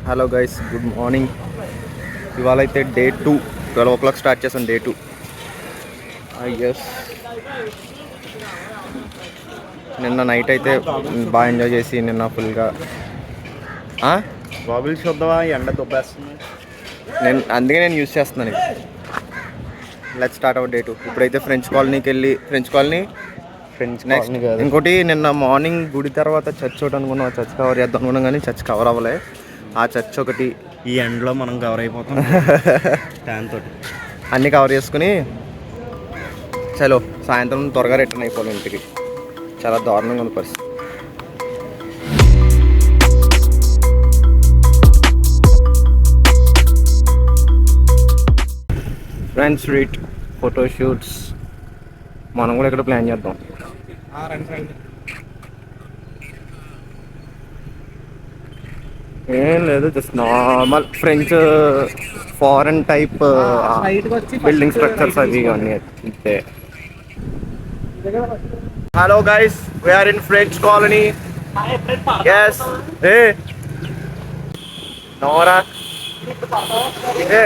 Hello guys, good morning. ఇవాళ అయితే day 2, 12 o'clock start చేసాం డే 2. ఎస్, నిన్న నైట్ అయితే బాగా ఎంజాయ్ చేసి నిన్న ఫుల్గా బాబుల్ చూద్దామా, ఎండ దొబ్బేస్తుంది. అందుకే నేను యూజ్ చేస్తున్నాను. Let's start our day 2. ఇప్పుడైతే ఫ్రెంచ్ కాలనీకి వెళ్ళి నెక్స్ట్ ఇంకోటి నిన్న మార్నింగ్ గుడి తర్వాత చర్చ్ ఒకటి అనుకున్నాం, చర్చ్ కవర్ చేద్దాం అనుకున్నాం కానీ చర్చ్ కవర్ అవ్వలే. ఆ చర్చ్ ఒకటి ఈ ఎండలో మనం కవర్ అయిపోతాం ట్యాన్ తోటి అన్నీ కవర్ చేసుకుని చలో సాయంత్రం త్వరగా రిటర్న్ అయిపోవాలి ఇంటికి. చాలా దారుణంగా ఉంది పరిస్థితి. ఫ్రెండ్స్ స్ట్రీట్ ఫోటోషూట్స్ మనం కూడా ఇక్కడ ప్లాన్ చేద్దాం. ఏం లేదు, just normal French foreign type building structures అవి అన్నీ అంతే. Hello guys, we're in French colony. Yes, ఏ నోరా, ఏ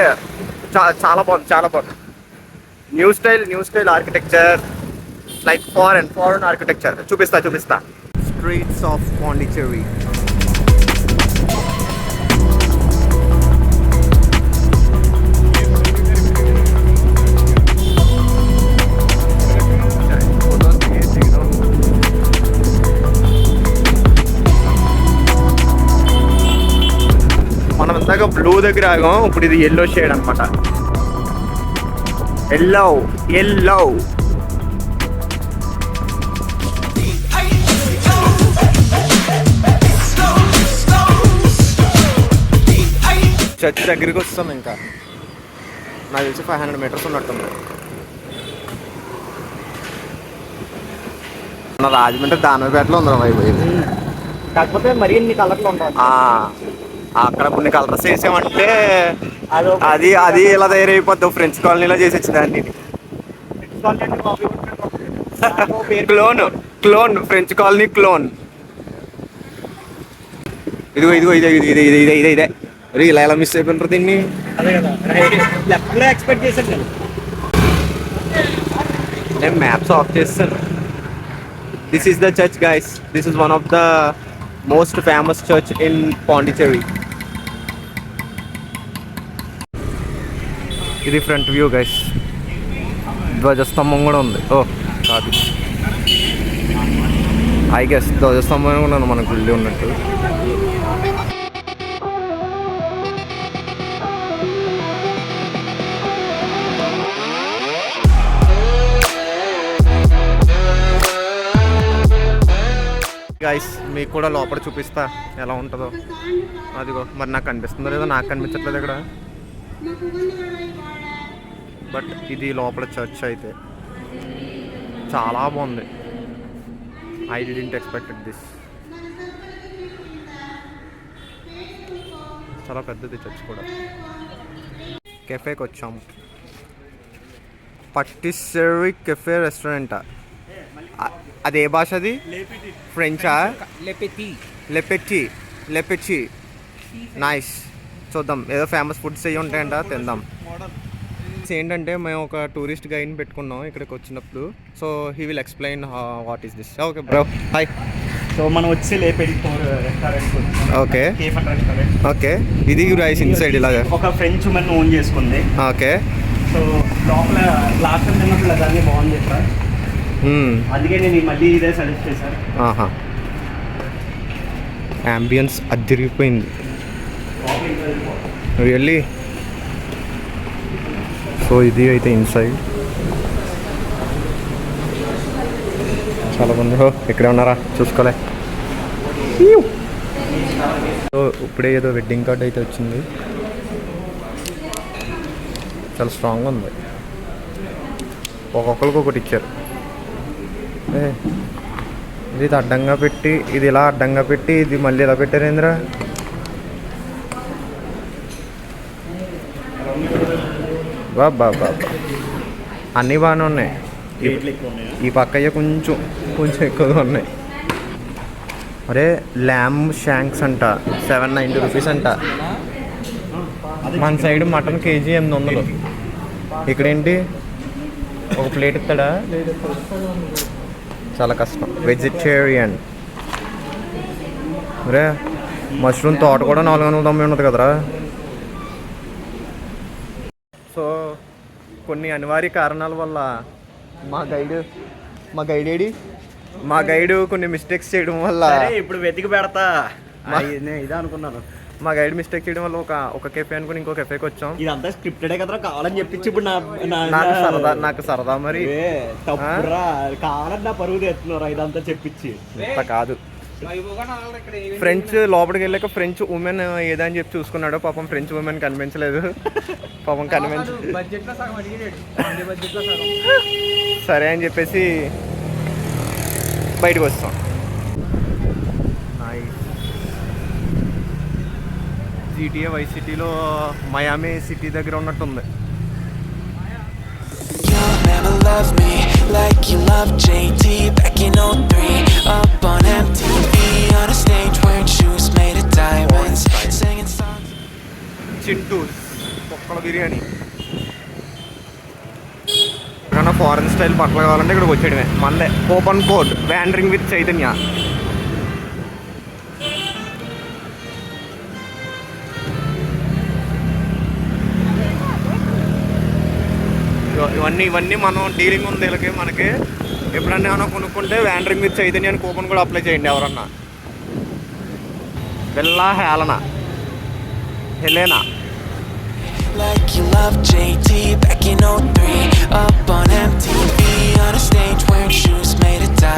చాలా బాగుంది, చాలా బాగుంది. New style architecture, like foreign architecture. చూపిస్తా స్ట్రీట్స్ ఆఫ్ పాండిచ్చేరి. మనం ఇందాక బ్లూ దగ్గర ఆగాం, ఇప్పుడు ఇది ఎల్లో షేడ్ అనమాట. ఎల్లో చర్చ్ దగ్గరికి వస్తాం. ఇంకా నాకు తెలిసి 500 meters ఉన్నట్టుంది. మన రాజమండ్రి దానవపేటలో ఉంది వైపు, కాకపోతే మరి ఇన్ని కలర్లు ఉంటాయి. అక్కడ కొన్ని కలర్స్ వేసామంటే అది ఇలా తయారైపోద్ది. ఫ్రెంచ్ కాలనీలో చేసి వచ్చిందాన్ని. Clone French colony clone. ఇదే అరే ఇలా మిస్ అయిపోయినారు దీన్ని. ఎక్స్పెక్ట్ చేశాను నేను మ్యాప్స్ ఆఫ్ చేస్తాను. This is the church guys. This is one of the most famous church in Pondicherry. ఇది ఫ్రంట్ వ్యూ గైస్. ధ్వజస్తంభం కూడా ఉంది. ఓ కాదు, ఐ గెస్ ధ్వజస్తంభం కూడా మనకు గుళ్ళు ఉన్నట్టు. గైస్ మీకు కూడా లోపల చూపిస్తా ఎలా ఉంటుందో. అదిగో మరి నాకు కనిపిస్తుందో లేదో, నాకు కనిపించట్లేదు ఇక్కడ. బట్ ఇది లోపల చర్చ్ అయితే చాలా బాగుంది. I didn't expected this. చాలా పెద్దది చర్చ్ కూడా. కెఫేకి వచ్చాము. పట్టిస్సేరి కెఫే రెస్టారెంటా? అది ఏ భాష? అది ఫ్రెంచా? లెపెచి. నైస్. చూద్దాం, ఏదో ఫేమస్ ఫుడ్స్ అయ్యి ఉంటాయంట, తిందాం. ఏంటంటే మేము ఒక టూరిస్ట్ గైడ్ని పెట్టుకున్నాం ఇక్కడికి వచ్చినప్పుడు. So he will explain what is this. Okay bro, hi. So మనం వచ్చి లేపెడి రెస్టారెంట్. Okay okay. ఇది రైస్ ఇన్సైడ్ ఇలాగా ఒక ఫ్రెంచ్ ఉమెన్ ఓన్ చేసుకుంది. ఓకే. సో లోపల లాస్ట్ టైం తిన్నప్పుడు అదాన్ని బాగుంది సార్, అందుకే నేను మళ్ళీ ఇదే సజెస్ట్ చేశాను. అంబియన్స్ అదిరిపోయింది రియల్లీ. సో ఇది అయితే ఇన్సైడ్. చాలా మంది ఇక్కడే ఉన్నారా, చూసుకోలే. సో ఇప్పుడే ఏదో వెడ్డింగ్ కార్డ్ అయితే వచ్చింది, చాలా స్ట్రాంగ్ ఉంది. ఒక్కొక్కరికి ఒకటి ఇచ్చారు. ఇది అడ్డంగా పెట్టి, ఇది ఇలా అడ్డంగా పెట్టి, ఇది మళ్ళీ ఇలా పెట్టారు ఏంద్రా. బాబా అన్నీ బాగానే ఉన్నాయి. ఈ పక్క కొంచెం ఎక్కువగా ఉన్నాయి. అరే ల్యామ్ షాంక్స్ అంట 790 రూపీస్ అంట. మన సైడ్ మటన్ కేజీ 800. ఇక్కడేంటి ఒక ప్లేట్ ఇస్తాడా? చాలా కష్టం. వెజిటేరియన్. అరే మష్రూమ్ తోట కూడా 490 ఉన్నది కదరా. సో కొన్ని అనివార్య కారణాల వల్ల మా గైడ్ కొన్ని మిస్టేక్స్ చేయడం వల్ల ఇప్పుడు వెతికి పెడతా ఇదే అనుకున్నాను. మా గైడ్ మిస్టేక్ చేయడం వల్ల ఒక కెఫే అనుకుని ఇంకో కెఫేకి వచ్చాం. ఇదంతా స్క్రిప్టెడే కదరా, కావాలని చెప్పించి ఇప్పుడు నాకు సరదా మరి. తప్పురా, కావాలని నా పరువు తెస్తున్నారా ఇదంతా చెప్పించి. ఇంత కాదు. ఫ్రెంచ్ లోపలికి వెళ్ళాక ఫ్రెంచ్ ఉమెన్ ఏదని చెప్పి చూసుకున్నాడు. పాపం ఫ్రెంచ్ ఉమెన్ కనిపించలేదు. పాపం సరే అని చెప్పేసి బయటకు వస్తాం. GTA వైస్ సిటీలో మయామి సిటీ దగ్గర ఉన్నట్టుంది. Never loved me like you love JT back in 03. Up on MTV on a stage wearing shoes made of diamonds, singing songs. చింటూస్ కుక్కల బిర్యానీ. ఏమన్నా ఫారెన్ స్టైల్ బట్టలు కావాలంటే ఇక్కడికి వచ్చేయడమే. మళ్ళీ coupon code wandering with Chaitanya. ఇవన్నీ మనం డీలింగ్ ఉంది వీళ్ళకి. మనకి ఎప్పుడన్నా ఏమైనా కొనుక్కుంటే వ్యాండరింగ్ విత్ చైతన్య అని కూపన్ కూడా అప్లై చేయండి ఎవరన్నా. Bella Helena. Like you love JT back in 03. Up on MTV on a stage wearing shoes made of diamonds.